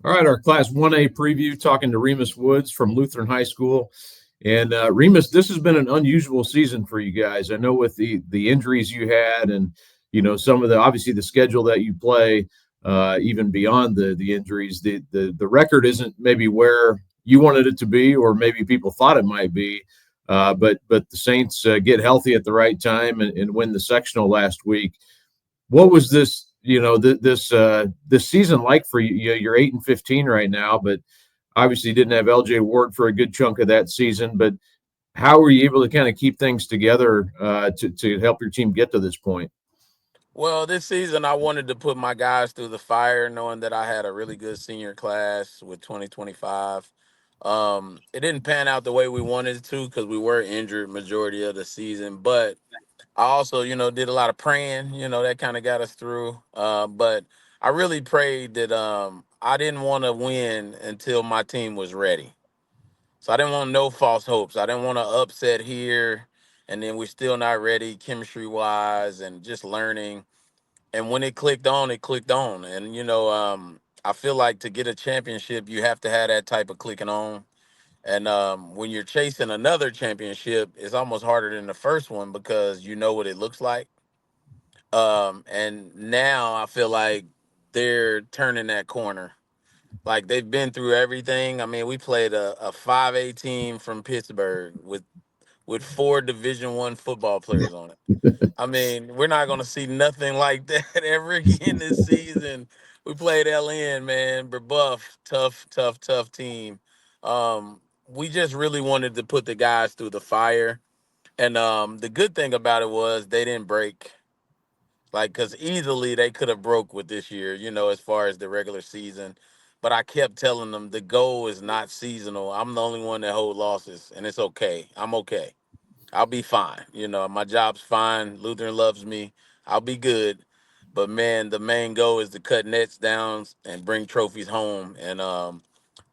All right, our Class 1A preview talking to Remus Woods from Lutheran High School. And Remus, this has been an unusual season for you guys. I know with the injuries you had and, some of the obviously the schedule that you play, even beyond the injuries, the record isn't maybe where you wanted it to be or maybe people thought it might be. But the Saints get healthy at the right time and win the sectional last week. What was this, this season like for you? You're 8-15 right now, but obviously didn't have LJ Ward for a good chunk of that season. But how were you able to kind of keep things together to help your team get to this point? Well, this season I wanted to put my guys through the fire, knowing that I had a really good senior class with 2025. It didn't pan out the way we wanted it to because we were injured majority of the season. But I also, did a lot of praying. That kind of got us through. But I really prayed that I didn't want to win until my team was ready. So I didn't want no false hopes. I didn't want to upset here, and then we're still not ready chemistry wise and just learning. And when it clicked on, it clicked on. And I feel like to get a championship, you have to have that type of clicking on. And when you're chasing another championship, it's almost harder than the first one because you know what it looks like. And now I feel like they're turning that corner. Like they've been through everything. I mean, we played a 5A team from Pittsburgh with four Division I football players on it. I mean, we're not gonna see nothing like that ever again this season. We played LN, man, rebuff, tough team. We just really wanted to put the guys through the fire, and the good thing about it was they didn't break. Like, cause easily they could have broke with this year, as far as the regular season. But I kept telling them the goal is not seasonal. I'm the only one that hold losses, and it's okay. I'm okay. I'll be fine. My job's fine. Lutheran loves me. I'll be good. But man, the main goal is to cut nets down and bring trophies home. And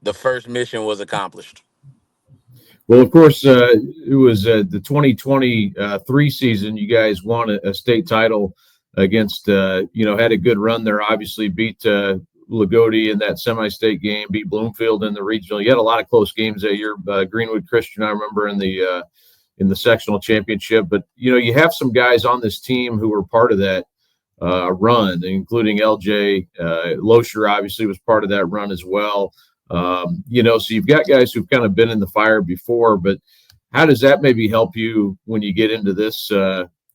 the first mission was accomplished. Well, of course, it was the 2023 season. You guys won a state title against, had a good run there. Obviously, beat Lagodi in that semi-state game, beat Bloomfield in the regional. You had a lot of close games that year. Greenwood Christian, I remember in the sectional championship. But you have some guys on this team who were part of that run, including LJ Loescher. Obviously, was part of that run as well. So you've got guys who've kind of been in the fire before, but how does that maybe help you when you get into this,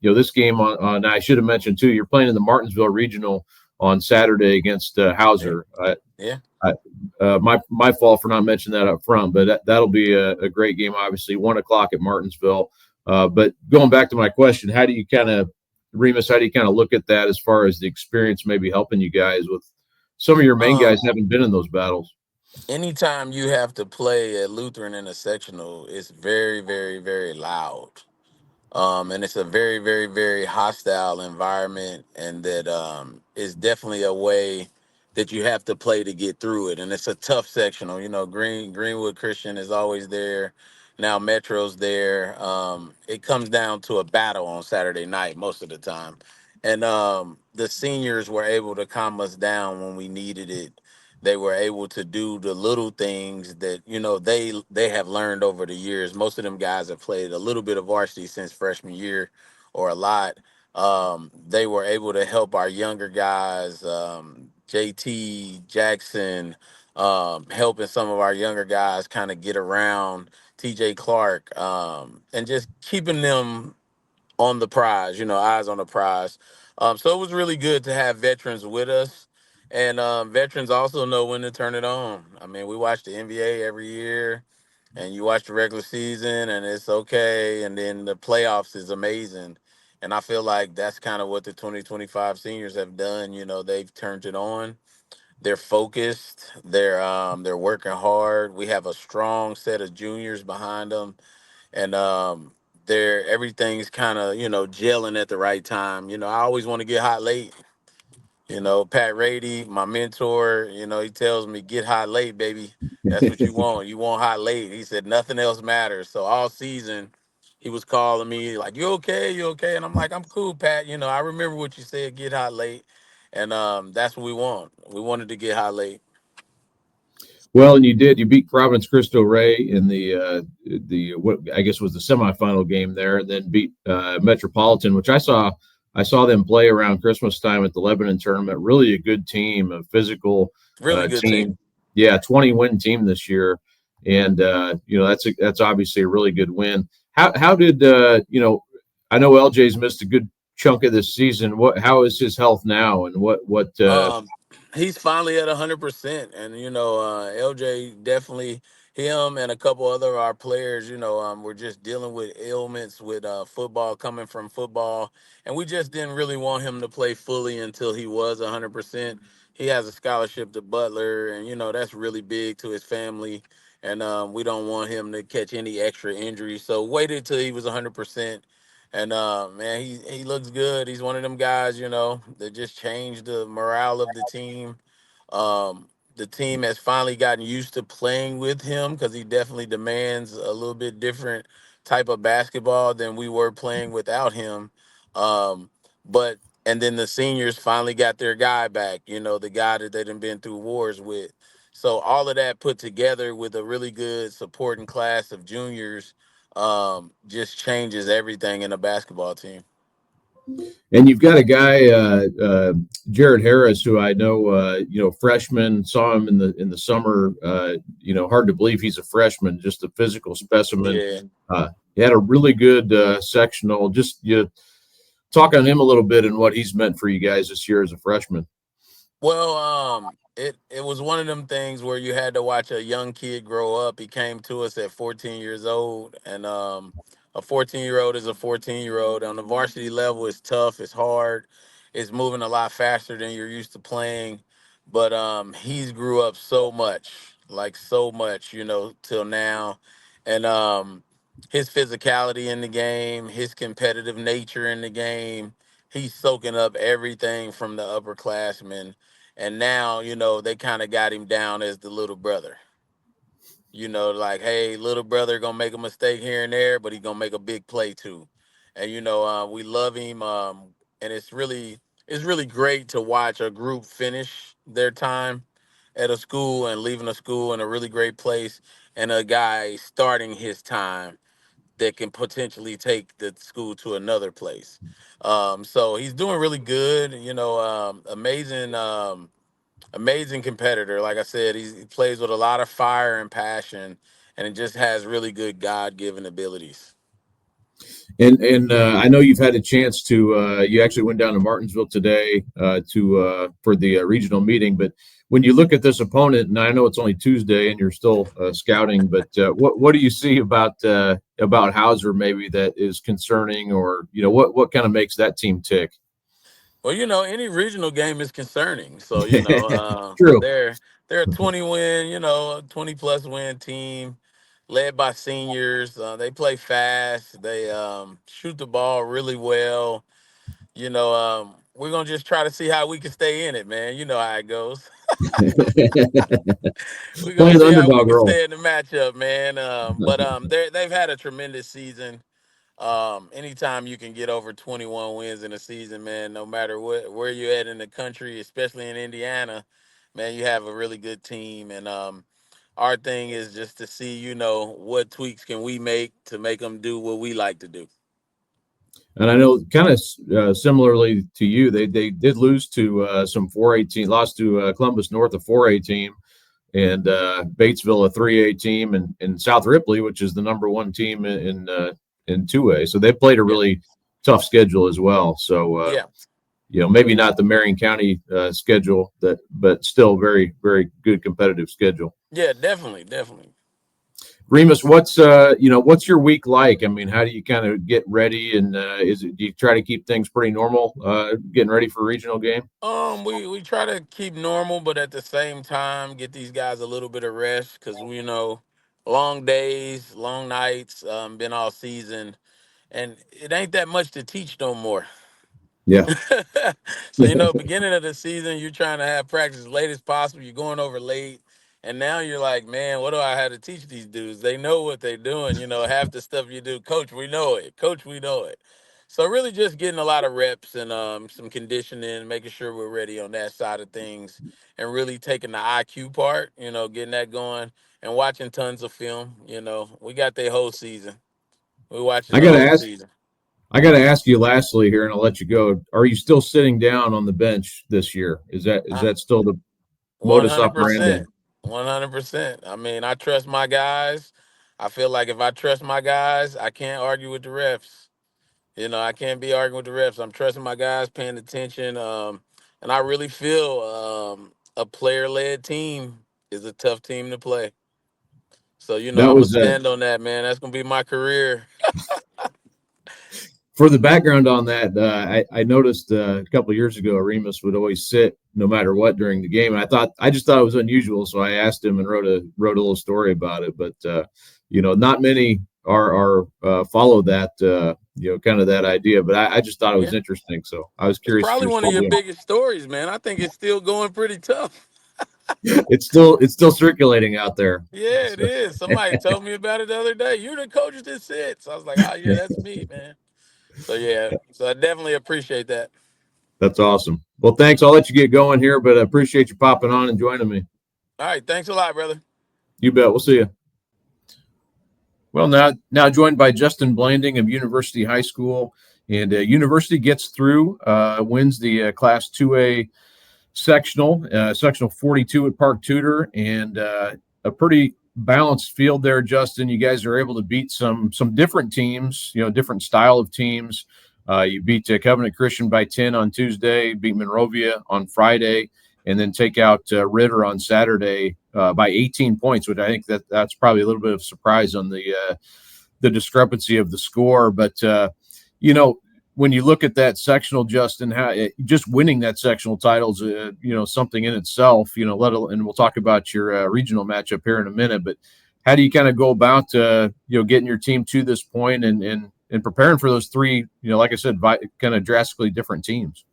this game on I should have mentioned too, you're playing in the Martinsville Regional on Saturday against Yeah. Hauser. Yeah. My fault for not mentioning that up front, but that'll be a great game, obviously, 1 o'clock at Martinsville. But going back to my question, Remus, how do you kind of look at that as far as the experience maybe helping you guys with some of your main guys Um, haven't been in those battles? Anytime you have to play at Lutheran in a sectional, it's very, very, very loud. And it's a very, very, very hostile environment, and that is definitely a way that you have to play to get through it. And it's a tough sectional. Greenwood Christian is always there. Now Metro's there. It comes down to a battle on Saturday night most of the time, and the seniors were able to calm us down when we needed it. They were able to do the little things that they have learned over the years. Most of them guys have played a little bit of varsity since freshman year, or a lot. They were able to help our younger guys, JT Jackson, helping some of our younger guys kind of get around, TJ Clark, and just keeping them on the prize, eyes on the prize. So it was really good to have veterans with us. And veterans also know when to turn it on. I mean, we watch the NBA every year, and you watch the regular season, and it's okay. And then the playoffs is amazing. And I feel like that's kind of what the 2025 seniors have done. They've turned it on. They're focused. They're working hard. We have a strong set of juniors behind them, and they're everything's kind of gelling at the right time. I always want to get hot late. Pat Rady, my mentor, he tells me get hot late, baby. That's what you want. You want hot late. He said nothing else matters. So all season, he was calling me like, "You okay? You okay?" And I'm like, "I'm cool, Pat. I remember what you said. Get hot late." And that's what we want. We wanted to get hot late. Well, and you did. You beat Providence Cristo Rey in the what I guess was the semifinal game there, and then beat Metropolitan, which I saw them play around Christmas time at the Lebanon tournament. Really a good team, a physical Really good team. team. Yeah, 20 win team this year, and that's obviously a really good win. How did I know LJ's missed a good chunk of this season. How is his health now, and what Um, he's finally at 100%, and LJ definitely, him and a couple other of our players. We're just dealing with ailments with football, coming from football, and we just didn't really want him to play fully until he was 100%. He has a scholarship to Butler, and that's really big to his family. And we don't want him to catch any extra injuries, so waited till he was 100%. And man, he looks good. He's one of them guys, that just changed the morale of the team. The team has finally gotten used to playing with him because he definitely demands a little bit different type of basketball than we were playing without him. Um, but and then the seniors finally got their guy back, the guy that they've been through wars with. So all of that put together with a really good supporting class of juniors just changes everything in a basketball team. And you've got a guy, Jared Harris, who I know, freshman. Saw him in the summer. Hard to believe he's a freshman. Just a physical specimen. Yeah. He had a really good sectional. Just talk on him a little bit and what he's meant for you guys this year as a freshman. Well, it was one of them things where you had to watch a young kid grow up. He came to us at 14 years old, and a 14-year-old is a 14-year-old. On the varsity level, it's tough, it's hard, it's moving a lot faster than you're used to playing. But he's grew up so much, like so much, till now, and his physicality in the game, his competitive nature in the game, he's soaking up everything from the upperclassmen. And now, they kind of got him down as the little brother. Like, hey, little brother gonna make a mistake here and there, but he gonna make a big play too. And we love him. And it's really great to watch a group finish their time at a school and leaving a school in a really great place, and a guy starting his time that can potentially take the school to another place. So he's doing really good. Amazing. Amazing competitor. Like I said, he plays with a lot of fire and passion, and it just has really good God given abilities. And I know you've had a chance to. You actually went down to Martinsville today to for the regional meeting. But when you look at this opponent, and I know it's only Tuesday and you're still scouting, but what do you see about Hauser maybe that is concerning, or what kind of makes that team tick? Well, any regional game is concerning. So, True. they're a 20 win, 20 plus win team led by seniors. They play fast. They shoot the ball really well. We're gonna just try to see how we can stay in it, man. You know how it goes. We're gonna Playing the see how we underdog can role. stay in the matchup, man. But they've had a tremendous season. Anytime you can get over 21 wins in a season, man, no matter where you're at in the country, especially in Indiana, man, you have a really good team. And our thing is just to see, what tweaks can we make to make them do what we like to do. And I know, kind of similarly to you, they did lose to some 4A team, lost to Columbus North, a 4A team, and Batesville, a 3A team, and South Ripley, which is the number one team in 2A. So they played a Yeah, really tough schedule as well. So yeah, maybe not the Marion County schedule, but still very very good competitive schedule. yeah, definitely, definitely. Remus, what's your week like? I mean, how do you kind of get ready, and do you try to keep things pretty normal, getting ready for a regional game? We try to keep normal, but at the same time, get these guys a little bit of rest because we know long days, long nights, been all season, and it ain't that much to teach no more. Yeah. So beginning of the season, you're trying to have practice as late as possible. You're going over late, and now you're like, man, what do I have to teach these dudes? They know what they're doing. Half the stuff you do, coach, we know it. Coach, we know it. So really just getting a lot of reps and some conditioning, making sure we're ready on that side of things, and really taking the IQ part, getting that going, and watching tons of film. We got the whole season. We're watching I the got to whole ask. season. I got to ask you lastly here, and I'll let you go. Are you still sitting down on the bench this year? Is Uh, that still the modus operandi? 100%. 100%. I mean, I trust my guys. I feel like if I trust my guys, I can't argue with the refs. I can't be arguing with the refs. I'm trusting my guys, paying attention. And I really feel a player led team is a tough team to play. So, That I'm going to was stand on that, man. That's going to be my career. for the background on that. I noticed a couple of years ago, Remus would always sit no matter what during the game, and I just thought it was unusual. So I asked him and wrote a little story about it. But not many are follow that kind of that idea. But I just thought it was Yeah. interesting. So I was It's curious if probably you're one of still your doing biggest stories, man. I think it's still going pretty tough. it. It's still circulating out there. Yeah, it So, is. Somebody told me about it the other day. You're the coach that sits. I was like, oh, yeah, that's me, man. So, yeah. So I definitely appreciate that. that's awesome. Well, thanks. I'll let you get going here, but I appreciate you popping on and joining me. All right. Thanks a lot, brother. You bet. We'll see you. Well, now joined by Justin Blanding of University High School, and University gets through, wins the Class 2A sectional 42 at Park Tudor, and a pretty balanced field there. Justin, you guys are able to beat some different teams, different style of teams. You beat Covenant Christian by 10 on Tuesday, beat Monrovia on Friday, and then take out Ritter on Saturday by 18 points, which I think that's probably a little bit of a surprise on the discrepancy of the score. But when you look at that sectional, Justin, how just winning that sectional title is something in itself. And we'll talk about your regional matchup here in a minute. But how do you kind of go about getting your team to this point and preparing for those three, like I said, kind of drastically different teams?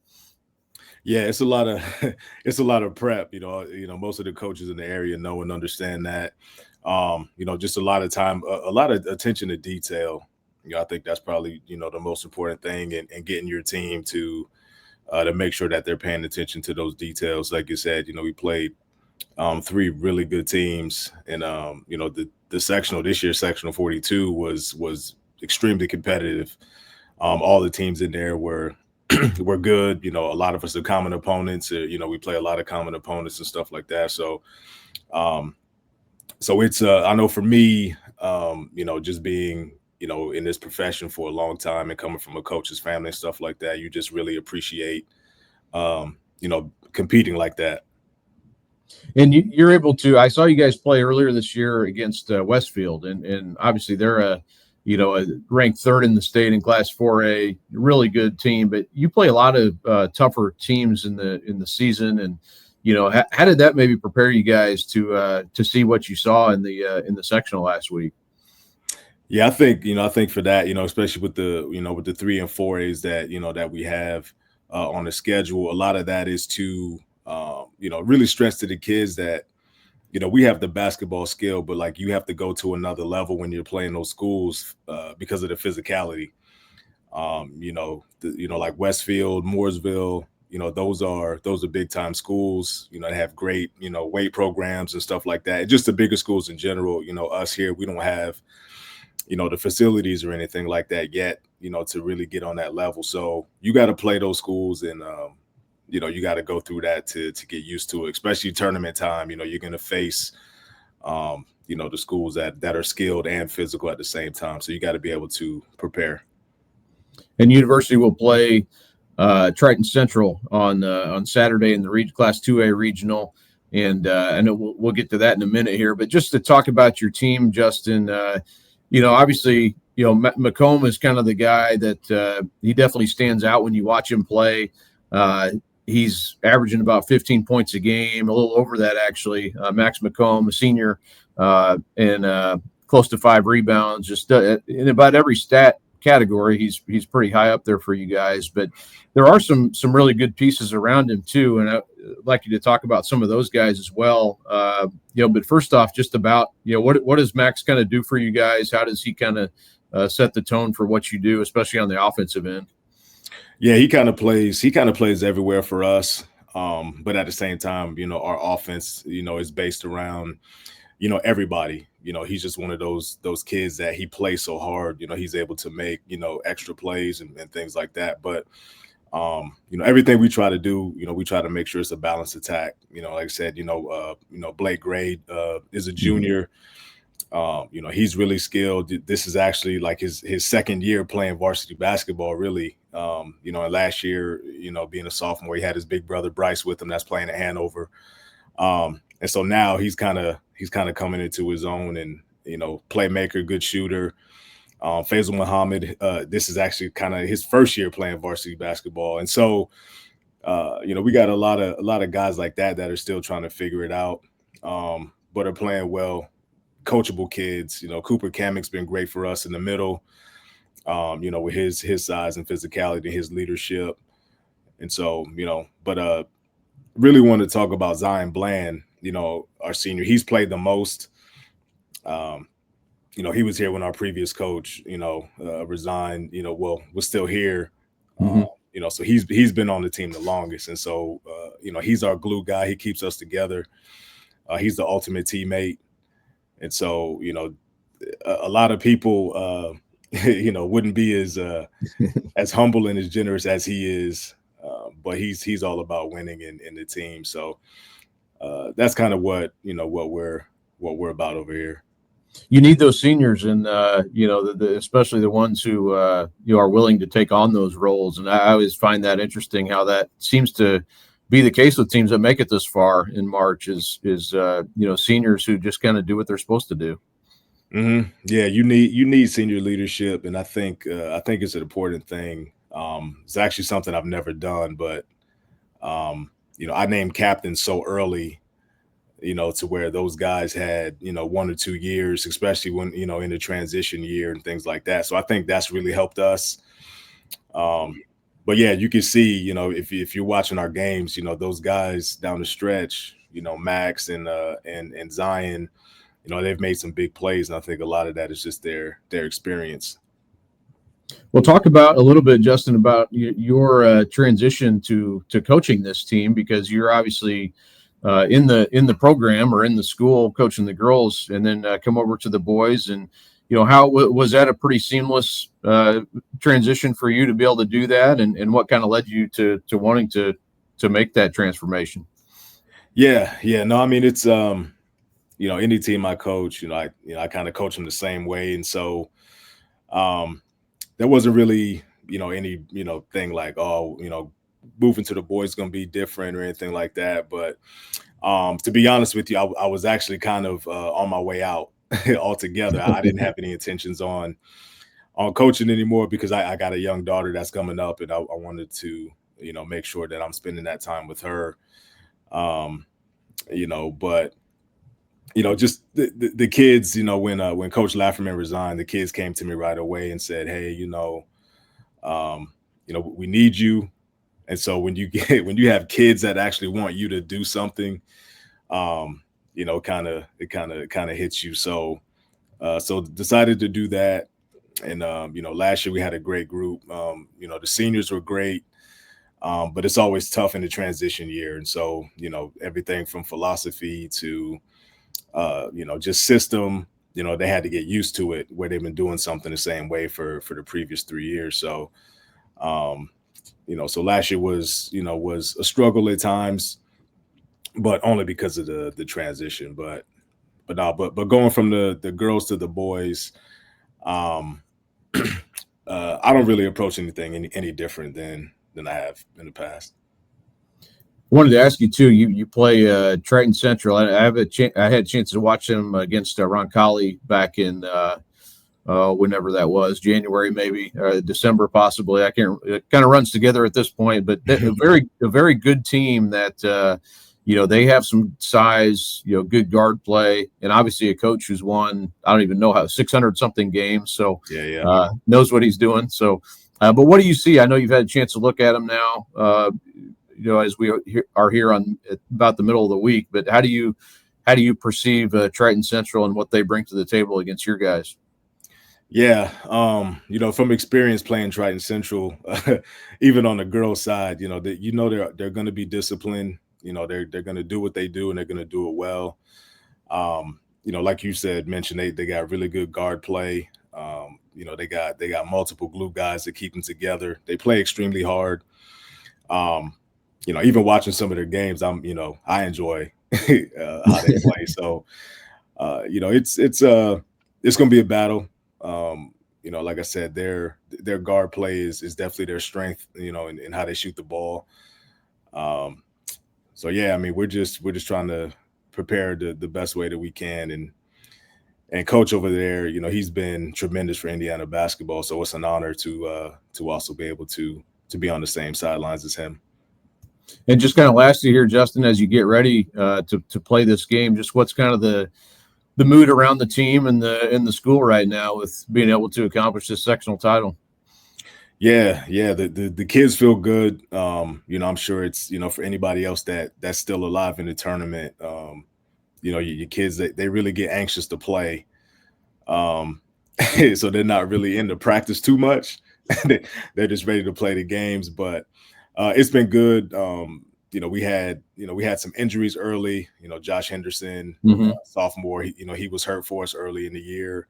Yeah, it's a lot of prep. Most of the coaches in the area know and understand that. Just a lot of time, a lot of attention to detail. I think that's probably the most important thing, and getting your team to make sure that they're paying attention to those details. Like you said, we played three really good teams, and the sectional this year, sectional 42 was extremely competitive. All the teams in there were good. A lot of us are common opponents. We play a lot of common opponents and stuff like that. So, it's I know for me, just being in this profession for a long time and coming from a coach's family and stuff like that, you just really appreciate competing like that. And you're able to. I saw you guys play earlier this year against Westfield, and obviously they're a ranked third in the state in Class 4A, really good team. But you play a lot of tougher teams in the season, and how did that maybe prepare you guys to see what you saw in the sectional last week? Yeah, I think for that, especially with the 3 and 4As that we have on the schedule, a lot of that is to really stress to the kids that we have the basketball skill, but like you have to go to another level when you're playing those schools because of the physicality. Like Westfield, Mooresville, those are big time schools. They have great weight programs and stuff like that. And just the bigger schools in general. Us here, we don't have the facilities or anything like that yet. To really get on that level. So you got to play those schools, and you got to go through that to get used to it, especially tournament time. You're going to face, the schools that are skilled and physical at the same time. So you got to be able to prepare. And University will play Triton Central on Saturday in the Class 2A regional. And I know we'll get to that in a minute here. But just to talk about your team, Justin, obviously, Macomb is kind of the guy that he definitely stands out when you watch him play. He's averaging about 15 points a game, a little over that actually. Max Macomb, a senior, and close to 5 rebounds. Just in about every stat category. He's pretty high up there for you guys, but there are some really good pieces around him too. And I'd like you to talk about some of those guys as well. But first off, just about, what does Max kind of do for you guys? How does he kind of set the tone for what you do, especially on the offensive end? Yeah, he kind of plays everywhere for us. But at the same time, our offense, is based around, everybody. He's just one of those kids that he plays so hard. He's able to make, extra plays and things like that. But everything we try to do, we try to make sure it's a balanced attack. Like I said, Blake Gray is a junior. He's really skilled. This is actually like his second year playing varsity basketball, really. And last year, being a sophomore, he had his big brother Bryce with him that's playing at Hanover. And so now he's kind of coming into his own and, playmaker, good shooter. Faisal Muhammad, this is actually kind of his first year playing varsity basketball. And so, we got a lot of guys like that are still trying to figure it out, but are playing well, coachable kids. Cooper Kamick's been great for us in the middle, with his size and physicality, his leadership. And so, but really want to talk about Zion Bland, our senior. He's played the most. He was here when our previous coach, resigned, was still here. Mm-hmm. So he's been on the team the longest. And so, he's our glue guy. He keeps us together. He's the ultimate teammate. And so, a lot of people, wouldn't be as humble and as generous as he is. But he's all about winning in the team. So that's kind of what we're about over here. You need those seniors, and especially the ones who are willing to take on those roles. And I always find that interesting how that seems to be the case with teams that make it this far in March. Is seniors who just kind of do what they're supposed to do. Mm-hmm. Yeah, you need senior leadership, and I think it's an important thing. It's actually something I've never done, but I named captains so early. To where those guys had, 1 or 2 years, especially when, in the transition year and things like that. So I think that's really helped us. But yeah, you can see, if you're watching our games, those guys down the stretch, Max and Zion, they've made some big plays. And I think a lot of that is just their experience. Well, talk about a little bit, Justin, about your transition to coaching this team, because you're obviously in the program or in the school coaching the girls, and then come over to the boys. And how was that a pretty seamless transition for you to be able to do that, and what kind of led you to wanting to make that transformation? Yeah, no, I mean, it's any team I coach, I kind of coach them the same way, and so there wasn't really any thing like, moving to the boys is going to be different or anything like that. But to be honest with you, I was actually kind of on my way out altogether. I didn't have any intentions on coaching anymore, because I got a young daughter that's coming up, and I wanted to, make sure that I'm spending that time with her. But just the kids, when Coach Lafferman resigned, the kids came to me right away and said, "Hey, we need you." And so when you have kids that actually want you to do something, it kind of hits you. So decided to do that. And last year we had a great group. The seniors were great, but it's always tough in the transition year. And so everything from philosophy to just system, they had to get used to it, where they've been doing something the same way for the previous 3 years. So so last year was a struggle at times, but only because of the transition. But going from the girls to the boys, I don't really approach anything any different than I have in the past. I wanted to ask you too. You play Triton Central. I had a chance to watch them against Roncalli back in whenever that was, January maybe, December possibly. I can't. It kind of runs together at this point, but a very good team that they have some size, good guard play, and obviously a coach who's won, I don't even know how, 600 something games. So knows what he's doing. So, but what do you see? I know you've had a chance to look at him now, as we are here on about the middle of the week, but how do you perceive Triton Central and what they bring to the table against your guys? Yeah, from experience playing Triton Central, even on the girls' side, they're going to be disciplined. They're going to do what they do, and they're going to do it well. Like you mentioned, they got really good guard play. They got multiple glue guys that keep them together. They play extremely hard. Even watching some of their games, I enjoy how they play. So, it's going to be a battle. Like I said, their guard play is definitely their strength, in how they shoot the ball. So yeah, we're just trying to prepare the best way that we can, and coach over there, he's been tremendous for Indiana basketball. So it's an honor to also be able to be on the same sidelines as him. And just kind of lastly here, Justin, as you get ready to play this game, just what's kind of the mood around the team and the school right now with being able to accomplish this sectional title? Yeah. The kids feel good. I'm sure it's, for anybody else that's still alive in the tournament, your kids, they really get anxious to play. So they're not really into practice too much. They're just ready to play the games, but it's been good. We had some injuries early. Josh Henderson, sophomore, he was hurt for us early in the year.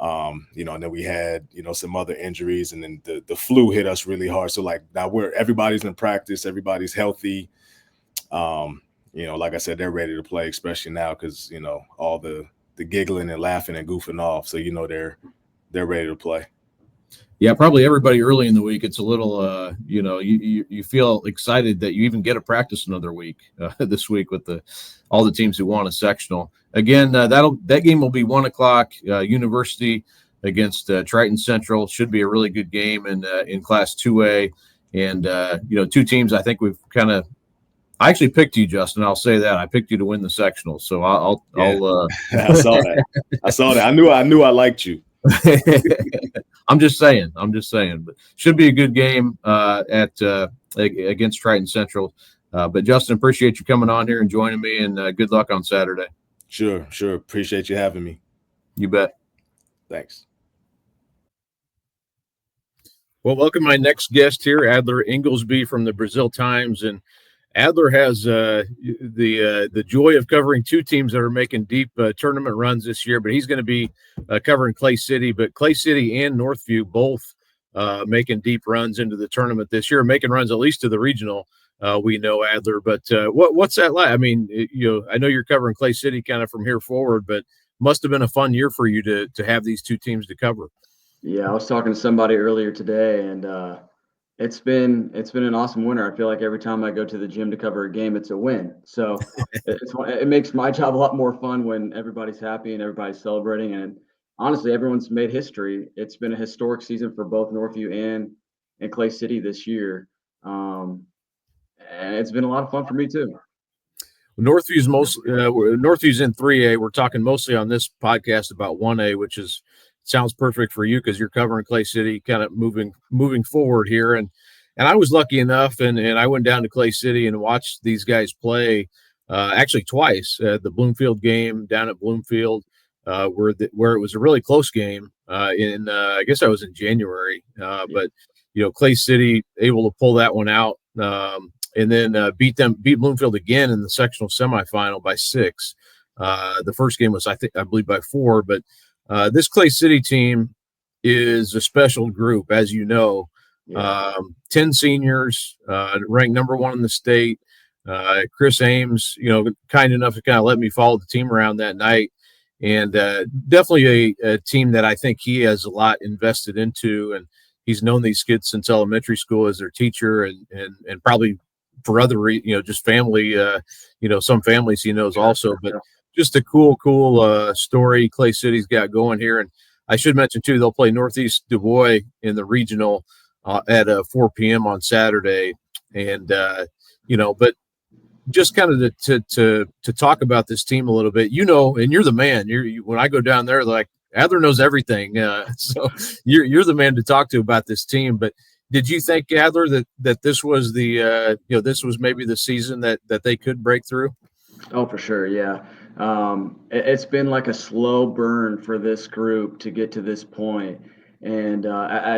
And then we had, some other injuries, and then the flu hit us really hard. So now everybody's in practice, everybody's healthy. Like I said, they're ready to play, especially now because, all the giggling and laughing and goofing off. So, they're ready to play. Yeah, probably everybody early in the week. It's a little, you feel excited that you even get to practice another week this week with all the teams who won a sectional. Again, that game will be 1:00. University against Triton Central should be a really good game in Class 2A. And two teams. I think I actually picked you, Justin. I'll say that I picked you to win the sectional. So I'll. I saw that. I knew I liked you. I'm just saying, but should be a good game against Triton Central. But Justin, appreciate you coming on here and joining me, and good luck on Saturday. Sure. Appreciate you having me. You bet. Thanks. Well, welcome my next guest here, Adler Ingalsbe from the Brazil Times, and Adler has the joy of covering two teams that are making deep tournament runs this year, but he's going to be covering Clay City. But Clay City and Northview both making deep runs into the tournament this year, making runs at least to the regional. We know, Adler, but what's that like? I mean, I know you're covering Clay City kind of from here forward, but must have been a fun year for you to have these two teams to cover. Yeah, I was talking to somebody earlier today, and it's been an awesome winter. I feel like every time I go to the gym to cover a game, it's a win. So it makes my job a lot more fun when everybody's happy and everybody's celebrating. And honestly, everyone's made history. It's been a historic season for both Northview and Clay City this year. And it's been a lot of fun for me too. Northview's in 3A. We're talking mostly on this podcast about 1A, which sounds perfect for you because you're covering Clay City, kind of moving forward here. And I was lucky enough, and I went down to Clay City and watched these guys play actually twice. The Bloomfield game down at Bloomfield, where it was a really close game I guess I was in January. But Clay City able to pull that one out. And then beat Bloomfield again in the sectional semifinal by 6. The first game was, I believe, by 4. But this Clay City team is a special group, as you know. 10 seniors, ranked number 1 in the state. Chris Ames, kind enough to kind of let me follow the team around that night. And definitely a team that I think he has a lot invested into. And he's known these kids since elementary school as their teacher, and probably for other just family, some families he knows also, but just a cool story Clay City's got going here. And I should mention too, they'll play Northeast Du Bois in the regional at 4 p.m. on Saturday. And, but just kind of to talk about this team a little bit, and you're the man. When I go down there, like Adler knows everything, so you're the man to talk to about this team. But did you think, Adler, that this was this was maybe the season that they could break through? Oh, for sure, yeah. It's been like a slow burn for this group to get to this point, and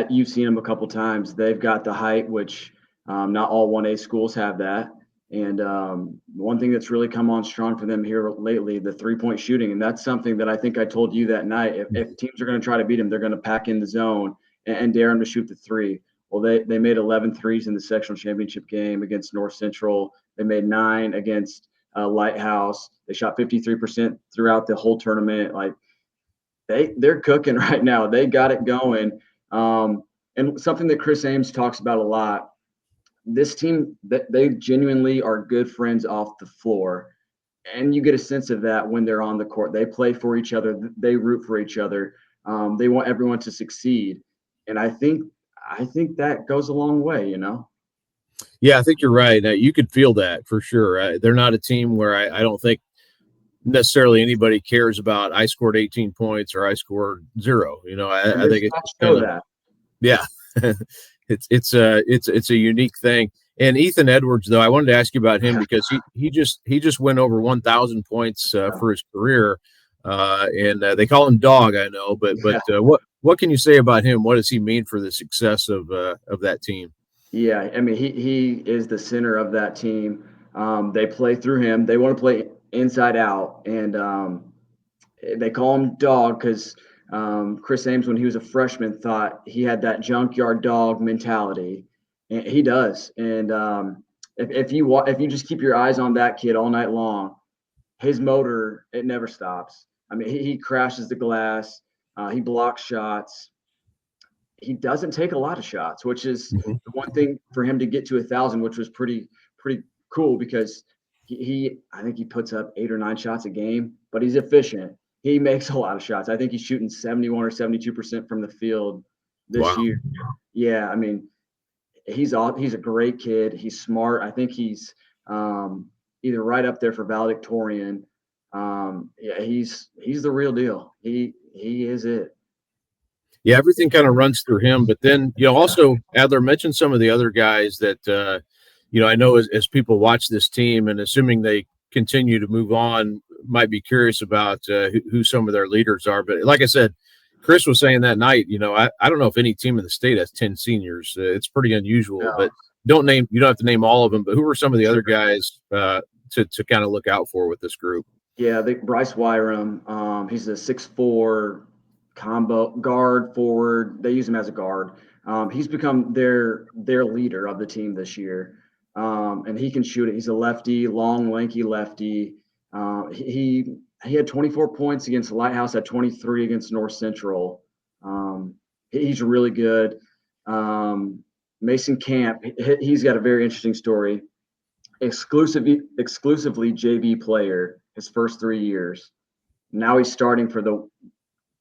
you've seen them a couple times. They've got the height, which not all 1A schools have that. And one thing that's really come on strong for them here lately, the three-point shooting, and that's something that I think I told you that night. If teams are going to try to beat them, they're going to pack in the zone and dare them to shoot the three. Well, they made 11 threes in the sectional championship game against North Central. They made 9 against Lighthouse. They shot 53% throughout the whole tournament. Like they're cooking right now. They got it going. And something that Chris Ames talks about a lot, this team, that they genuinely are good friends off the floor. And you get a sense of that when they're on the court. They play for each other. They root for each other. They want everyone to succeed. And I think that goes a long way, Yeah, I think you're right. You could feel that for sure. They're not a team where I don't think necessarily anybody cares about I scored 18 points or I scored 0. I think it's kind of, yeah. it's a unique thing. And Ethan Edwards, though, I wanted to ask you about him because he just went over 1,000 points for his career, and they call him Dog, I know. But what can you say about him? What does he mean for the success of that team? Yeah, I mean he is the center of that team. They play through him. They want to play inside out, and they call him Dog because Chris Ames, when he was a freshman, thought he had that junkyard dog mentality, and he does. And if you just keep your eyes on that kid all night long, his motor, it never stops. I mean, he crashes the glass, he blocks shots. He doesn't take a lot of shots, which is the one thing for him to get to 1,000, which was pretty cool because I think he puts up 8 or 9 shots a game, but he's efficient. He makes a lot of shots. I think he's shooting 71 or 72% from the field this year. Yeah, I mean, he's a great kid. He's smart. I think he's either right up there for valedictorian. Yeah, he's the real deal. He is it. Yeah, everything kind of runs through him. But then, also Adler mentioned some of the other guys that, I know as people watch this team and assuming they continue to move on, might be curious about who some of their leaders are. But like I said, Chris was saying that night, I don't know if any team in the state has 10 seniors. It's pretty unusual, but you don't have to name all of them. But who are some of the other guys to kind of look out for with this group? Yeah, Bryce Wyram, he's a 6'4" combo guard forward. They use him as a guard. He's become their leader of the team this year, and he can shoot it. He's a lefty, long, lanky lefty. He had 24 points against Lighthouse, had 23 against North Central. He's really good. Mason Camp, he's got a very interesting story. Exclusively JV player his first 3 years. Now he's starting for the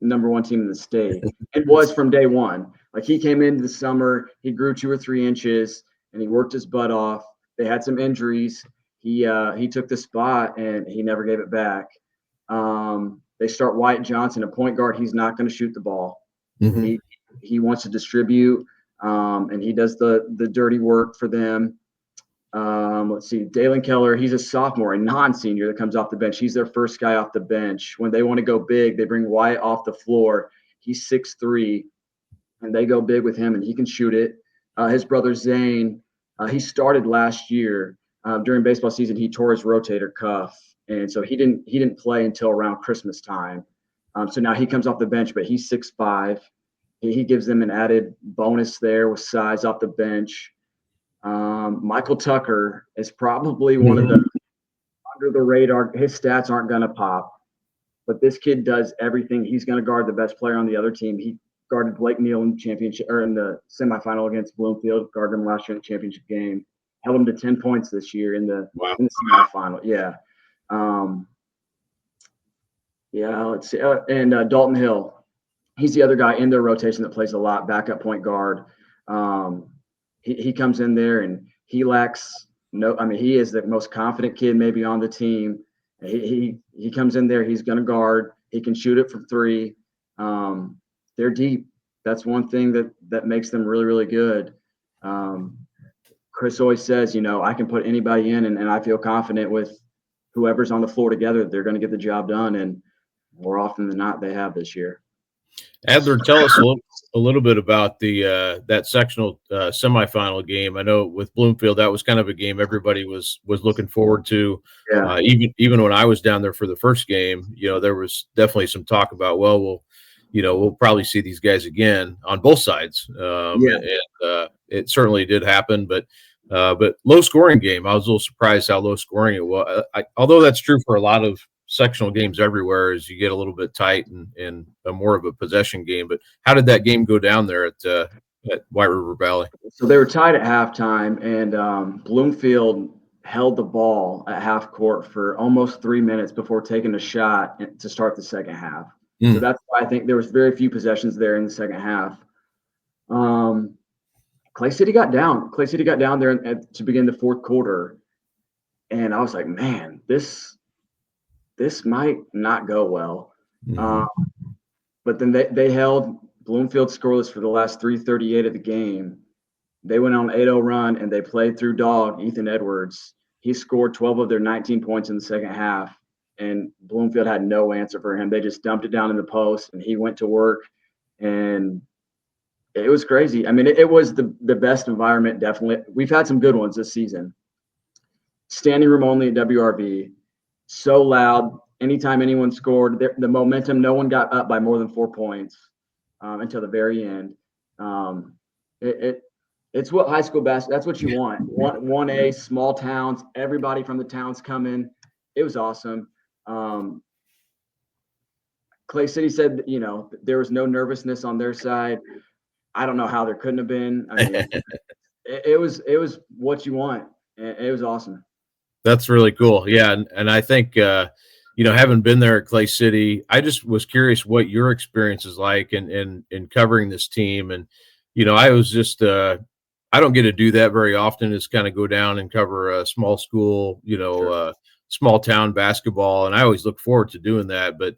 number 1 team in the state. It was from day one. Like he came into the summer, he grew 2 or 3 inches, and he worked his butt off. They had some injuries. He took the spot and he never gave it back. They start Wyatt Johnson, a point guard. He's not going to shoot the ball. Mm-hmm. He wants to distribute, and he does the dirty work for them. Let's see, Dalen Keller, he's a sophomore, a non-senior that comes off the bench. He's their first guy off the bench. When they want to go big, they bring Wyatt off the floor. He's 6'3", and they go big with him, and he can shoot it. His brother Zane, he started last year. During baseball season, he tore his rotator cuff, and so he didn't play until around Christmas time. So now he comes off the bench, but he's 6'5". He gives them an added bonus there with size off the bench. Michael Tucker is probably one of the under the radar. His stats aren't going to pop, but this kid does everything. He's going to guard the best player on the other team. He guarded Blake Neal in the championship or in the semifinal against Bloomfield. Guarded him last year in the championship game. Held him to 10 points this year in the semifinal. Yeah. Let's see. And Dalton Hill. He's the other guy in their rotation that plays a lot, backup point guard. He comes in there and he lacks no, I mean, he is the most confident kid maybe on the team. He comes in there, he's going to guard. He can shoot it from three. They're deep. That's one thing that makes them really, really good. Chris always says, I can put anybody in, and I feel confident with whoever's on the floor together, they're going to get the job done. And more often than not, they have this year. Adler, tell us a little bit about the that sectional semifinal game. I know with Bloomfield, that was kind of a game everybody was looking forward to. Yeah. Even when I was down there for the first game, there was definitely some talk about, we'll probably see these guys again on both sides. And it certainly did happen, but low scoring game. I was a little surprised how low scoring it was. Although that's true for a lot of sectional games everywhere, as you get a little bit tight and a more of a possession game. But how did that game go down there at White River Valley? So they were tied at halftime, and Bloomfield held the ball at half court for almost 3 minutes before taking a shot to start the second half. So that's why I think there was very few possessions there in the second half. Clay City got down. Clay City got down there to begin the fourth quarter, and I was like, man, this might not go well. But then they held Bloomfield scoreless for the last 3:38 of the game. They went on an 8-0 run, and they played through dog Ethan Edwards. He scored 12 of their 19 points in the second half, and Bloomfield had no answer for him. They just dumped it down in the post, and he went to work, and it was crazy. I mean, it was the best environment, definitely. We've had some good ones this season. Standing room only at WRV. So loud. Anytime anyone scored, the momentum, no one got up by more than 4 points until the very end. It's what high school basketball, that's what you want. 1A, small towns, everybody from the towns coming. It was awesome. Clay City said, there was no nervousness on their side. I don't know how there couldn't have been. I mean, it was what you want. It was awesome. That's really cool. Yeah. And I think, having been there at Clay City, I just was curious what your experience is like in covering this team. And, I was just, I don't get to do that very often, is kind of go down and cover a small school, Sure. Small town basketball. And I always look forward to doing that. But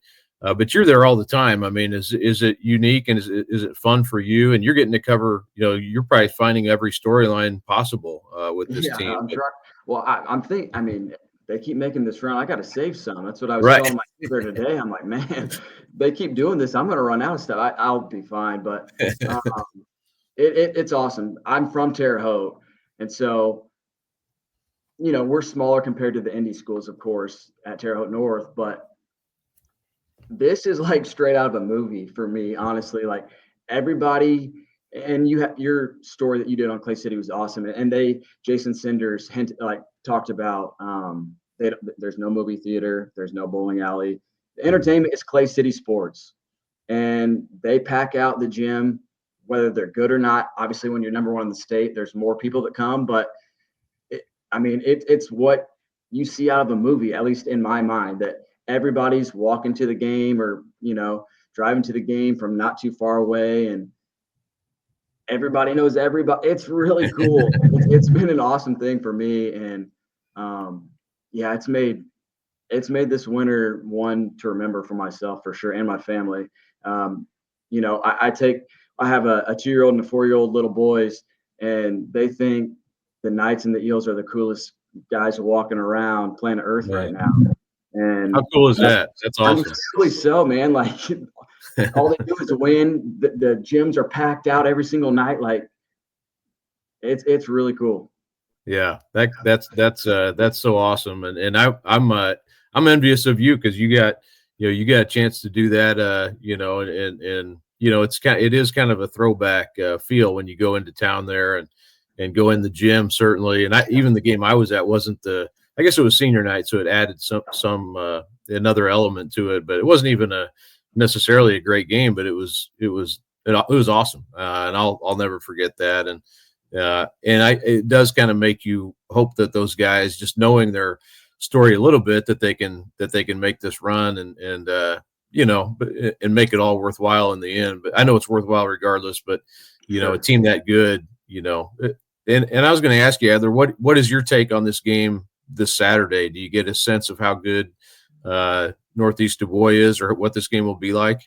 you're there all the time. I mean, is it unique, and is it fun for you? And you're getting to cover, you're probably finding every storyline possible with this team. I'm trying. Well, I mean, they keep making this run. I got to save some. That's what I was Right. telling my neighbor today. I'm like, man, they keep doing this. I'm going to run out of stuff. I'll be fine. But it's awesome. I'm from Terre Haute. And so, we're smaller compared to the indie schools, of course, at Terre Haute North. But this is like straight out of a movie for me, honestly. Like everybody, and your story that you did on Clay City was awesome. And Jason Cinders talked about there's no movie theater, there's no bowling alley. The entertainment is Clay City sports, and they pack out the gym, whether they're good or not. Obviously, when you're number one in the state, there's more people that come, but it's what you see out of a movie, at least in my mind, that everybody's walking to the game or, driving to the game from not too far away, and everybody knows everybody. It's really cool. It's been an awesome thing for me. And it's made this winter one to remember for myself for sure, and my family. I have a 2-year-old and a 4-year-old little boys, and they think the Knights and the Eels are the coolest guys walking around planet Earth right now. And how cool is that? That's awesome. Really so, man. Like all they do is win. The gyms are packed out every single night. Like it's really cool. Yeah, that's so awesome. And I'm envious of you, because you got a chance to do that. And it is kind of a throwback feel when you go into town there and go in the gym, certainly. And even the game I was at wasn't I guess it was senior night, so it added some another element to it. But it wasn't even necessarily a great game, but it was awesome, and I'll never forget that. And it does kind of make you hope that those guys, just knowing their story a little bit, that they can make this run and make it all worthwhile in the end. But I know it's worthwhile regardless. But Sure. A team that good, and I was going to ask you, Adler, what is your take on this game this Saturday? Do you get a sense of how good Northeast Du Bois is, or what this game will be like?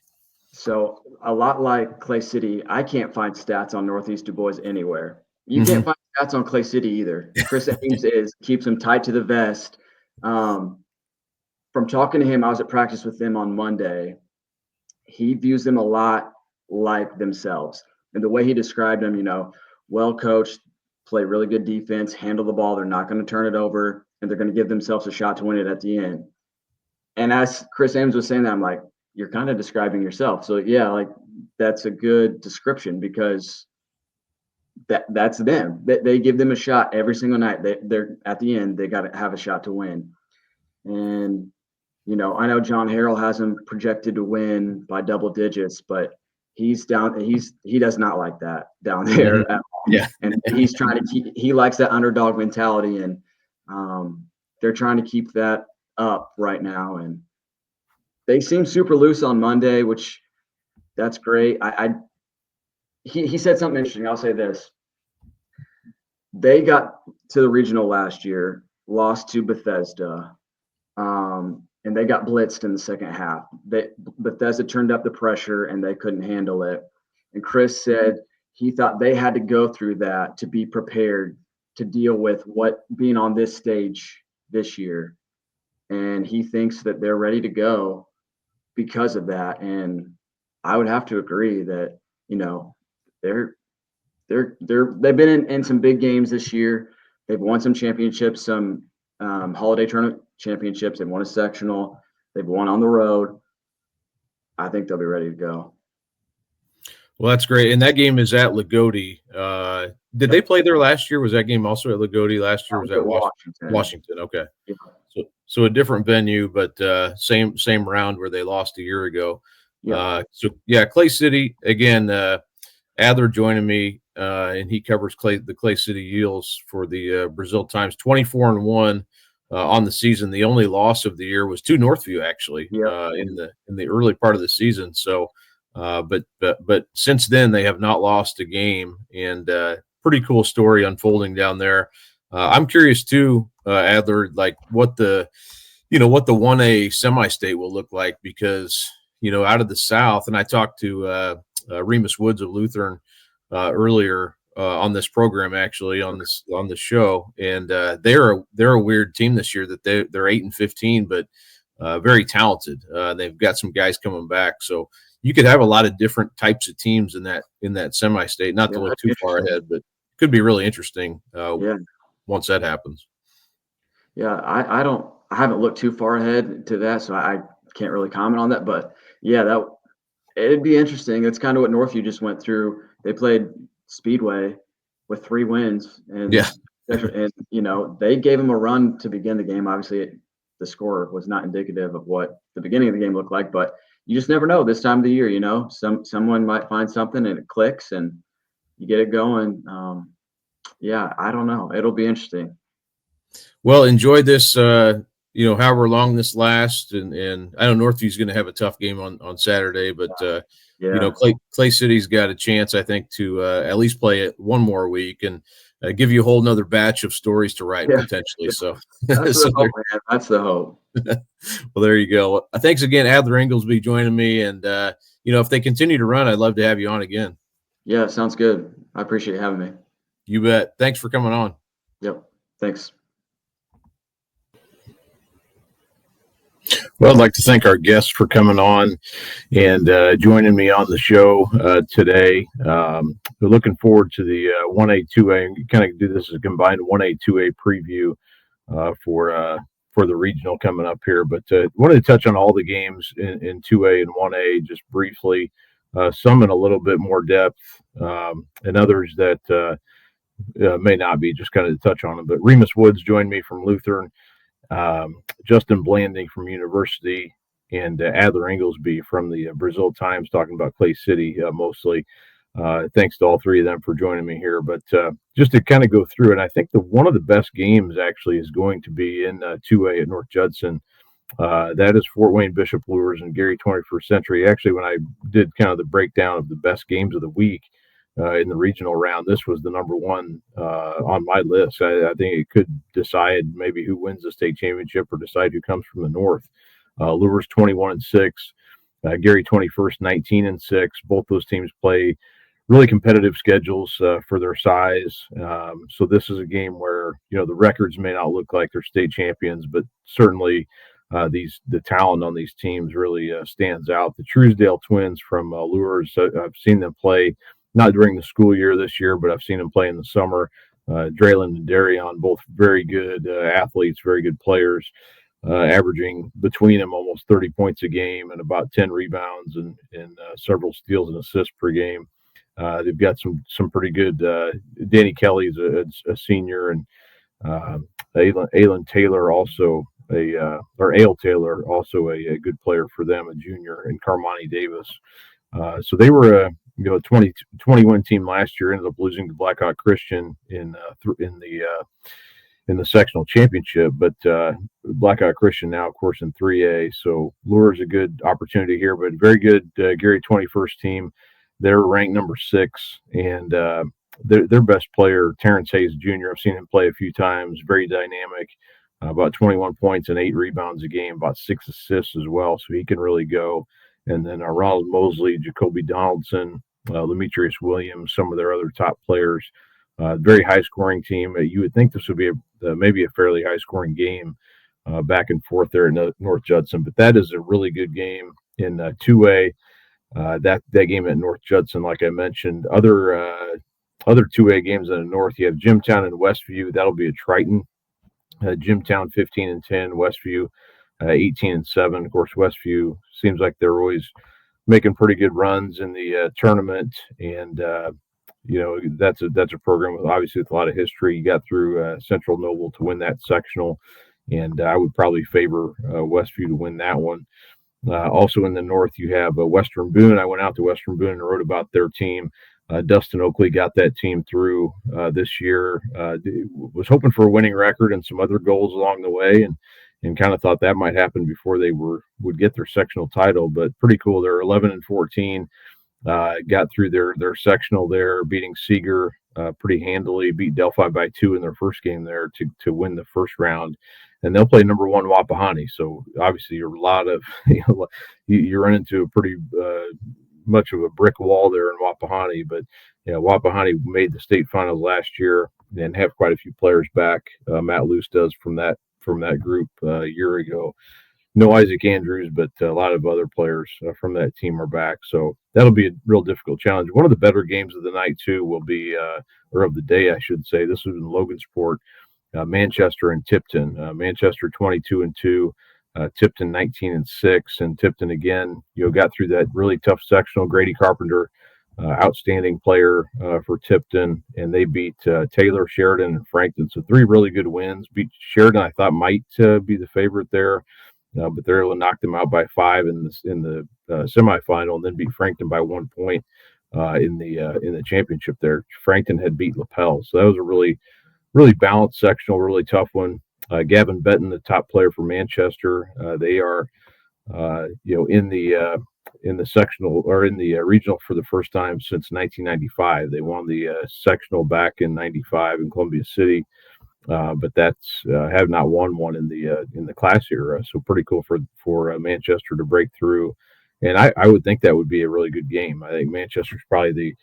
So a lot like Clay City, I can't find stats on Northeast Du Bois anywhere. You can't find stats on Clay City either. Chris Ames keeps them tight to the vest. From talking to him, I was at practice with them on Monday. He views them a lot like themselves. And the way he described them, well coached, play really good defense, handle the ball. They're not going to turn it over, and they're going to give themselves a shot to win it at the end. And as Chris Ames was saying that, I'm like, you're kind of describing yourself. So yeah, like that's a good description, because that's them. They give them a shot every single night. They're at the end, they got to have a shot to win. And I know John Harrell has him projected to win by double digits, but he does not like that down there at all. Yeah. And he's trying to he likes that underdog mentality, and they're trying to keep that up right now. And they seem super loose on Monday, which that's great. He said something interesting. I'll say this. They got to the regional last year, lost to Bethesda, and they got blitzed in the second half. Bethesda turned up the pressure, and they couldn't handle it. And Chris said he thought they had to go through that to be prepared to deal with what being on this stage this year. And he thinks that they're ready to go because of that. And I would have to agree that, they've been in some big games this year. They've won some championships, some holiday tournament championships. They've won a sectional. They've won on the road. I think they'll be ready to go. Well, that's great. And that game is at Lagodi. Did they play there last year? Was that game also at Lagodi last year? Was that Washington? Okay. Yeah. So a different venue, but same round where they lost a year ago. Yeah. Clay City again. Adler joining me, and he covers the Clay City Eels for the Brazil Times. 24-1 on the season. The only loss of the year was to Northview, actually, in the early part of the season. So, but since then they have not lost a game, and pretty cool story unfolding down there. I'm curious too, Adler, like what the 1A semi-state will look like, because out of the South, and I talked to Remus Woods of Lutheran earlier on this program, actually on this show, and they're a weird team this year. That they're 8-15, but very talented. They've got some guys coming back, so you could have a lot of different types of teams in that semi-state. Not to look too far ahead, but could be really interesting once that happens. Yeah, I haven't looked too far ahead to that, so I can't really comment on that. But yeah, it'd be interesting. It's kind of what Northview just went through. They played Speedway with 3 wins, and they gave them a run to begin the game. Obviously, the score was not indicative of what the beginning of the game looked like, but you just never know this time of the year. Someone might find something and it clicks, and you get it going. I don't know. It'll be interesting. Well, enjoy this. However long this lasts, and I know Northview's going to have a tough game on Saturday, but Clay City's got a chance, I think, to at least play it one more week and give you a whole nother batch of stories to write potentially. So that's the hope, man. That's the hope. Well, there you go. Thanks again, Adler Ingalsbe, joining me, and if they continue to run, I'd love to have you on again. Yeah, sounds good. I appreciate having me. You bet. Thanks for coming on. Yep. Thanks. Well, I'd like to thank our guests for coming on and joining me on the show today. We're looking forward to the 1A, 2A, kind of do this as a combined 1A, 2A preview for the regional coming up here. But wanted to touch on all the games in 2A and 1A just briefly, some in a little bit more depth, and others that may not be, just kind of to touch on them. But Remus Woods joined me from Lutheran. Justin Blanding from University, and Adler Englesby from the Brazil Times, talking about Clay City mostly. Thanks to all three of them for joining me here. But just to kind of go through it, I think one of the best games actually is going to be in 2A at North Judson. That is Fort Wayne Bishop Lures and Gary 21st Century. Actually, when I did kind of the breakdown of the best games of the week, in the regional round. This was the number one on my list. I think it could decide maybe who wins the state championship or decide who comes from the north. Lures 21-6, Gary 21st 19-6. Both those teams play really competitive schedules for their size. So this is a game where, the records may not look like they're state champions, but certainly the talent on these teams really stands out. The Truesdale twins from Lures, I've seen them play, not during the school year this year, but I've seen them play in the summer. Draylen and Darion, both very good athletes, very good players, averaging between them almost 30 points a game and about 10 rebounds and several steals and assists per game. They've got some pretty good. Danny Kelly's a senior, and Aylin Taylor also Ale Taylor also a good player for them, a junior, and Carmani Davis. So they were a 2021 team last year. Ended up losing to Blackhawk Christian in the sectional championship, but Blackhawk Christian now, of course, in 3A. So Lure's a good opportunity here, but very good Gary 21st team. They're ranked number 6, and their best player, Terrence Hayes Jr., I've seen him play a few times, very dynamic, about 21 points and 8 rebounds a game, about 6 assists as well, so he can really go. And then Ronald Mosley, Jacoby Donaldson, Demetrius Williams, some of their other top players. Very high-scoring team. You would think this would be maybe a fairly high-scoring game back and forth there in North Judson, but that is a really good game in 2A. That game at North Judson, like I mentioned, other 2A games in the north. You have Jimtown and Westview. That'll be a Triton. Jimtown 15-10, Westview 18-7. Of course, Westview seems like they're always making pretty good runs in the tournament, and that's a program with obviously with a lot of history. You got through Central Noble to win that sectional, and I would probably favor Westview to win that one. Also in the north, you have Western Boone. I went out to Western Boone and wrote about their team. Dustin Oakley got that team through this year. Was hoping for a winning record and some other goals along the way, and kind of thought that might happen before they would get their sectional title. But pretty cool. They're 11-14. Got through their sectional there, beating Seeger pretty handily. Beat Delphi by 2 in their first game there to win the first round. And they'll play number 1 Wapahani. So obviously, you're a lot of you run into a pretty much of a brick wall there in Wapahani. But Wapahani made the state finals last year and have quite a few players back. Matt Luce does from that group a year ago. No Isaac Andrews, but a lot of other players from that team are back. So that'll be a real difficult challenge. One of the better games of the night too will be, or of the day, I should say. This was in Logansport. Manchester and Tipton. Manchester 22-2, Tipton 19-6, and Tipton again, got through that really tough sectional. Grady Carpenter, outstanding player for Tipton, and they beat Taylor, Sheridan, and Frankton. So 3 really good wins. Beat Sheridan, I thought might be the favorite there, but they're able to knock them out by 5 in the semifinal, and then beat Frankton by 1 point in the championship there. Frankton had beat LaPel, so that was a really balanced sectional, really tough one. Gavin Benton, the top player for Manchester, they are, in the sectional or in the regional for the first time since 1995. They won the sectional back in '95 in Columbia City, but that's have not won one in the class era. So pretty cool for Manchester to break through, and I would think that would be a really good game. I think Manchester's probably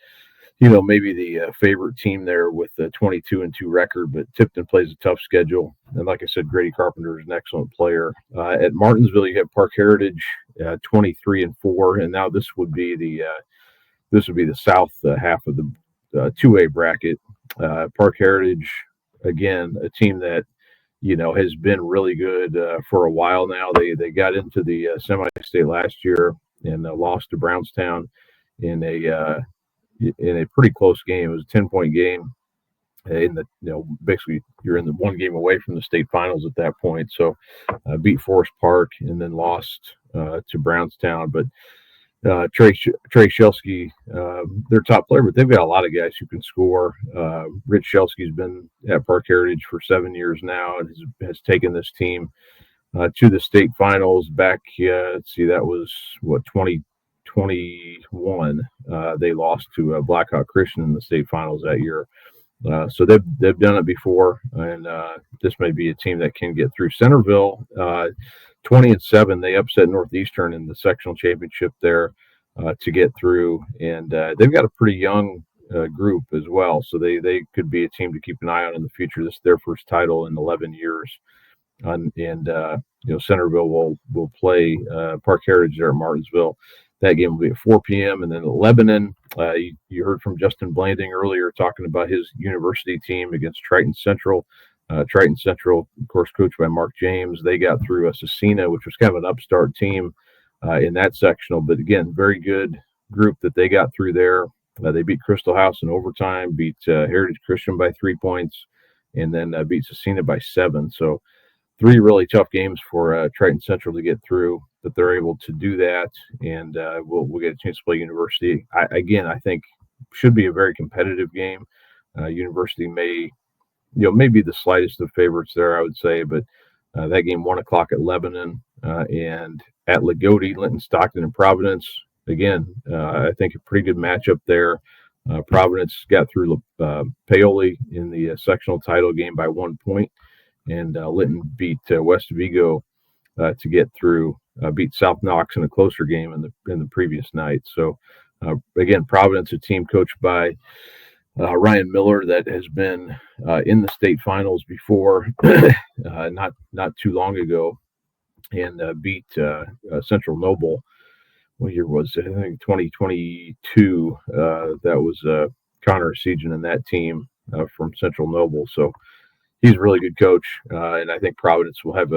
maybe the favorite team there with the 22-2 record, but Tipton plays a tough schedule. And like I said, Grady Carpenter is an excellent player. At Martinsville, you have Park Heritage, 23-4, and now this would be the south half of the 2A bracket. Park Heritage, again, a team that has been really good for a while now. They got into the semi-state last year and lost to Brownstown in a pretty close game. It was a 10-point game. Basically you're in the 1 game away from the state finals at that point. So beat Forest Park and then lost to Brownstown. But Trey Shelsky, their top player, but they've got a lot of guys who can score. Rich Shelsky's been at Park Heritage for 7 years now and has taken this team to the state finals back. Let's see, that was 20 21, they lost to Blackhawk Christian in the state finals that year. So they've done it before, and this may be a team that can get through. Centerville, 20-7, they upset Northeastern in the sectional championship there to get through, and they've got a pretty young group as well, so they could be a team to keep an eye on in the future. This is their first title in 11 years, and Centerville will play Park Heritage there at Martinsville. That game will be at 4 p.m. And then Lebanon, you heard from Justin Blanding earlier talking about his university team against Triton Central. Triton Central, of course, coached by Mark James. They got through Cecina, which was kind of an upstart team in that sectional. But again, very good group that they got through there. They beat Crystal House in overtime, beat Heritage Christian by 3 points, and then beat Cecina by 7. So 3 really tough games for Triton Central to get through, but they're able to do that, and we'll get a chance to play University. I think should be a very competitive game. University may be the slightest of favorites there, I would say, but that game 1 o'clock at Lebanon and at Lagodi, Linton, Stockton, and Providence. Again, I think a pretty good matchup there. Providence got through Paoli in the sectional title game by 1 point. And Linton beat West Vigo to get through, beat South Knox in a closer game in the previous night. So, again, Providence, a team coached by Ryan Miller that has been in the state finals before, not too long ago, and beat Central Noble. What year was it? I think 2022. That was Connor Segan and that team from Central Noble. So, he's a really good coach, and I think Providence will have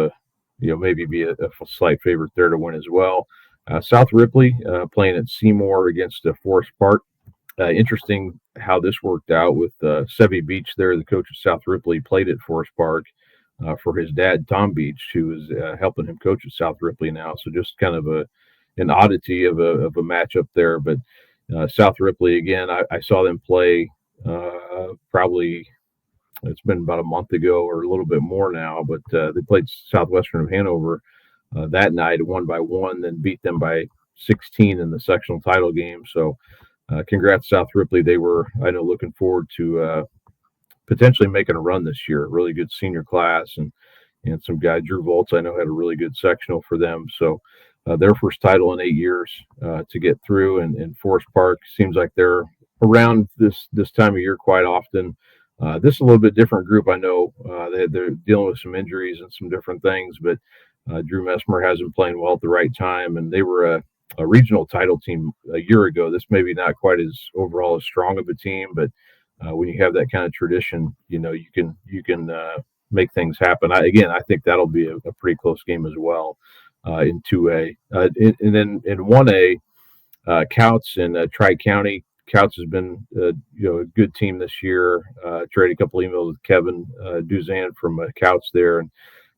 maybe be a slight favorite there to win as well. South Ripley playing at Seymour against Forest Park. Interesting how this worked out with Sevy Beach there. The coach of South Ripley played at Forest Park for his dad, Tom Beach, who is helping him coach at South Ripley now. So just kind of an oddity of a matchup there. But South Ripley, again, I saw them play probably – it's been about a month ago or a little bit more now, but they played Southwestern of Hanover that night, won by 1, then beat them by 16 in the sectional title game. So congrats, South Ripley. They were, I know, looking forward to potentially making a run this year. Really good senior class, and some guy, Drew Volts, I know, had a really good sectional for them. So their first title in 8 years to get through, and Forest Park seems like they're around this time of year quite often. This is a little bit different group. I know they're dealing with some injuries and some different things, but Drew Messmer has been playing well at the right time, and they were a regional title team a year ago. This may be not quite as overall as strong of a team, but when you have that kind of tradition, you can make things happen. I think that'll be a pretty close game as well in 2A. And then in 1A, Couts in Tri-County. Couts has been a good team this year. Traded a couple emails with Kevin Duzan from Couts there, and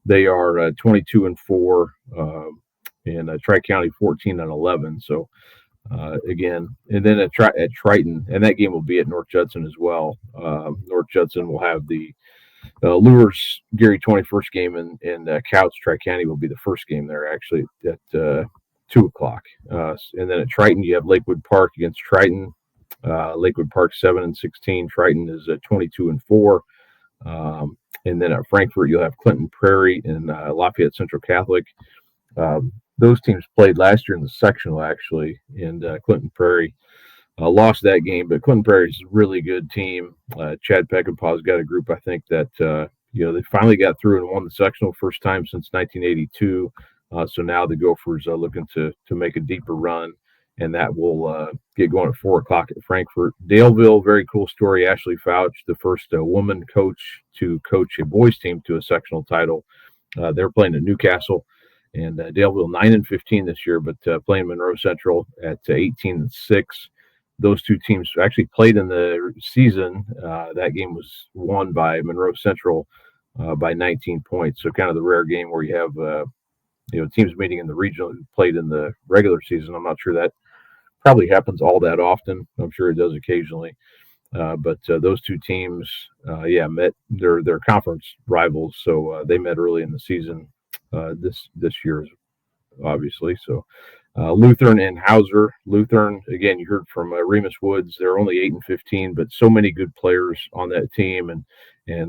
they are 22-4 in Tri-County 14-11. So again, and then at Triton, and that game will be at North Judson as well. North Judson will have the Lures Gary 21st game, and Couts Tri-County will be the first game there actually at 2 o'clock. And then at Triton, you have Lakewood Park against Triton. Lakewood Park 7-16. Triton is 22-4. And then at Frankfort, you'll have Clinton Prairie and Lafayette Central Catholic. Those teams played last year in the sectional, actually, and Clinton Prairie lost that game. But Clinton Prairie is a really good team. Chad Peckinpah's got a group, I think, that they finally got through and won the sectional first time since 1982. So now the Gophers are looking to make a deeper run, and that will get going at 4 o'clock at Frankfort. Daleville, very cool story. Ashley Fouch, the first woman coach to coach a boys team to a sectional title. They're playing at Newcastle, and Daleville 9-15 this year, but playing Monroe Central at 18-6. Those two teams actually played in the season. That game was won by Monroe Central by 19 points. So kind of the rare game where you have teams meeting in the regional who played in the regular season. I'm not sure that probably happens all that often. I'm sure it does occasionally. But those two teams, met. They're conference rivals, so they met early in the season this year, obviously. So Lutheran and Hauser. Lutheran, again, you heard from Remus Woods. They're only 8-15, but so many good players on that team, and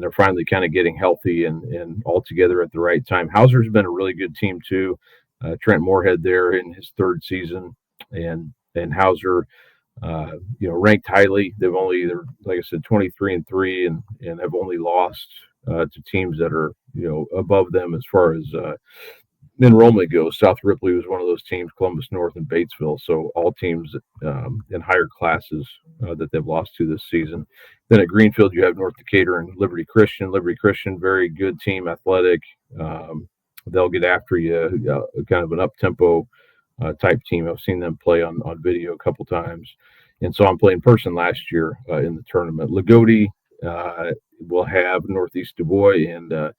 they're finally kind of getting healthy and all together at the right time. Hauser's been a really good team too. Trent Moorhead there in his third season, and Hauser, ranked highly. They're like I said, 23-3, and have only lost to teams that are above them as far as enrollment goes. South Ripley was one of those teams, Columbus North and Batesville. So all teams in higher classes that they've lost to this season. Then at Greenfield, you have North Decatur and Liberty Christian. Liberty Christian, very good team, athletic. They'll get after you, kind of an up-tempo type team. I've seen them play on video a couple times. And so I'm playing person last year in the tournament. Lagodi will have Northeast Du Bois and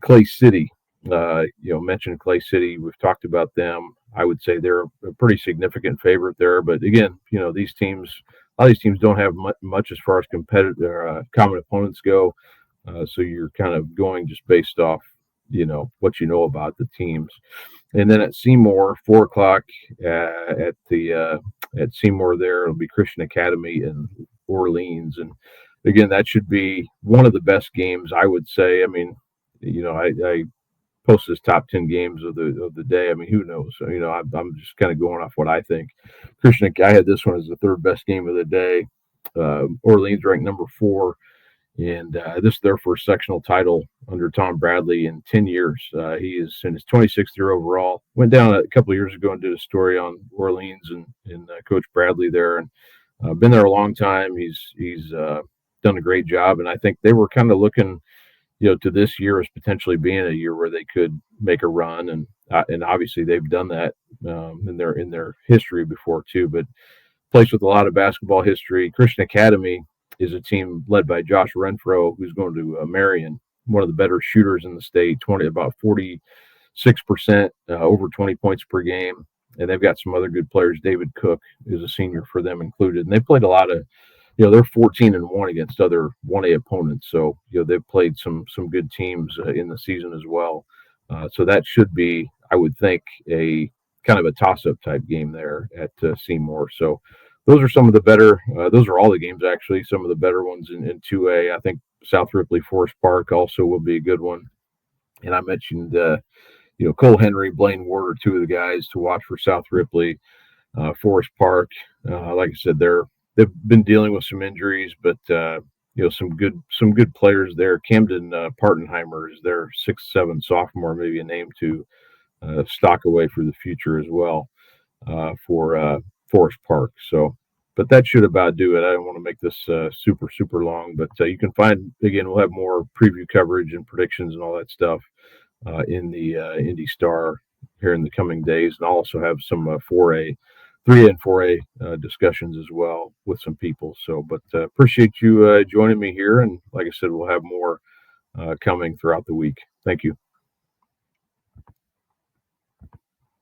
Clay City. Mentioned Clay City. We've talked about them. I would say they're a pretty significant favorite there. But again, these teams, a lot of these teams don't have much as far as competitive common opponents go. So you're kind of going just based off, what you know about the teams. And then at Seymour, 4:00 at Seymour, there it'll be Christian Academy in Orleans, and again, that should be one of the best games, I would say. I mean, I post his top 10 games of the day. I mean, who knows? I'm just kind of going off what I think. I had this one as the third best game of the day. Orleans ranked number 4, and this is their first sectional title under Tom Bradley in 10 years. He is in his 26th year overall. Went down a couple of years ago and did a story on Orleans and Coach Bradley there, and been there a long time. He's done a great job, and I think they were kind of looking to this year as potentially being a year where they could make a run, and obviously they've done that in their history before too. But place with a lot of basketball history. Christian Academy is a team led by Josh Renfro, who's going to Marion, one of the better shooters in the state. About 46%, over 20 points per game, and they've got some other good players. David Cook is a senior for them included, and they played a lot of. They're 14-1 against other 1A opponents. So, they've played some good teams in the season as well. So that should be, I would think, a kind of a toss-up type game there at Seymour. So those are some of the better, those are all the games, actually, some of the better ones in 2A. I think South Ripley Forest Park also will be a good one. And I mentioned, Cole Henry, Blaine Ward are two of the guys to watch for South Ripley. Forest Park, like I said, they've been dealing with some injuries, but some good players there. Camden Partenheimer is their 6'7" sophomore, maybe a name to stock away for the future as well for Forest Park. So, but that should about do it. I don't want to make this super long, but you can find, again, we'll have more preview coverage and predictions and all that stuff in the Indy Star here in the coming days, and I'll also have some 3A and 4A discussions as well with some people. So, but appreciate you joining me here. And like I said, we'll have more coming throughout the week. Thank you.